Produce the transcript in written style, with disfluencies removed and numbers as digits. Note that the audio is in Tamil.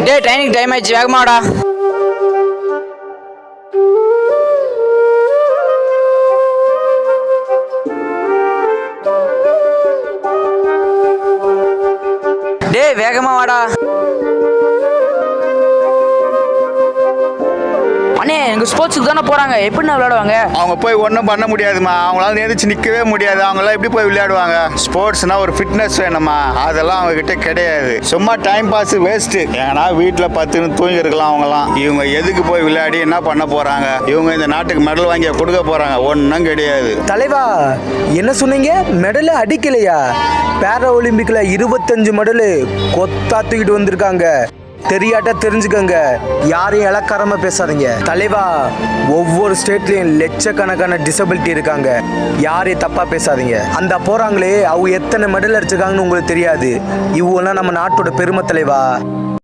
டே ட்ரைனிங் டைம் ஆயிடுச்சு வேகமாடா. டே வேகமா வாடா. அண்ணே எங்க ஸ்போர்ட்ஸுக்கு தானே போறாங்க, எப்படி விளையாடுவாங்க? அவங்க போய் ஒன்றும் பண்ண முடியாதுமா, அவங்களால நேரிச்சு நிற்கவே முடியாது. அவங்களாம் எப்படி போய் விளையாடுவாங்க? ஸ்போர்ட்ஸ்னா ஒரு ஃபிட்னஸ் வேணுமா, அதெல்லாம் அவங்க கிட்ட கிடையாது. சும்மா டைம் பாஸ் வேஸ்ட்டு. ஏன்னா வீட்டில் பத்துன்னு தூங்கி இருக்கலாம் அவங்களாம். இவங்க எதுக்கு போய் விளையாடி என்ன பண்ண போறாங்க? இவங்க இந்த நாட்டுக்கு மெடல் வாங்கி கொடுக்க போறாங்க? ஒன்றும் கிடையாது. தலைவா என்ன சொன்னீங்க? மெடல் அடிக்கலையா? பேரா ஒலிம்பிக்ல 25 மெடல் கொத்தா தூக்கிட்டு வந்திருக்காங்க. தெரியாட்டா தெரிஞ்சுக்கங்க, யாரையும் இலக்காரமா பேசாதீங்க. தலைவா ஒவ்வொரு ஸ்டேட்லயும் லட்சக்கணக்கான டிசபிலிட்டி இருக்காங்க, யாரையும் தப்பா பேசாதீங்க. அந்த போறாங்களே அவங்க எத்தனை மெடல் அடிச்சிருக்காங்கன்னு உங்களுக்கு தெரியாது. இவங்கெல்லாம் நம்ம நாட்டோட பெருமை தலைவா.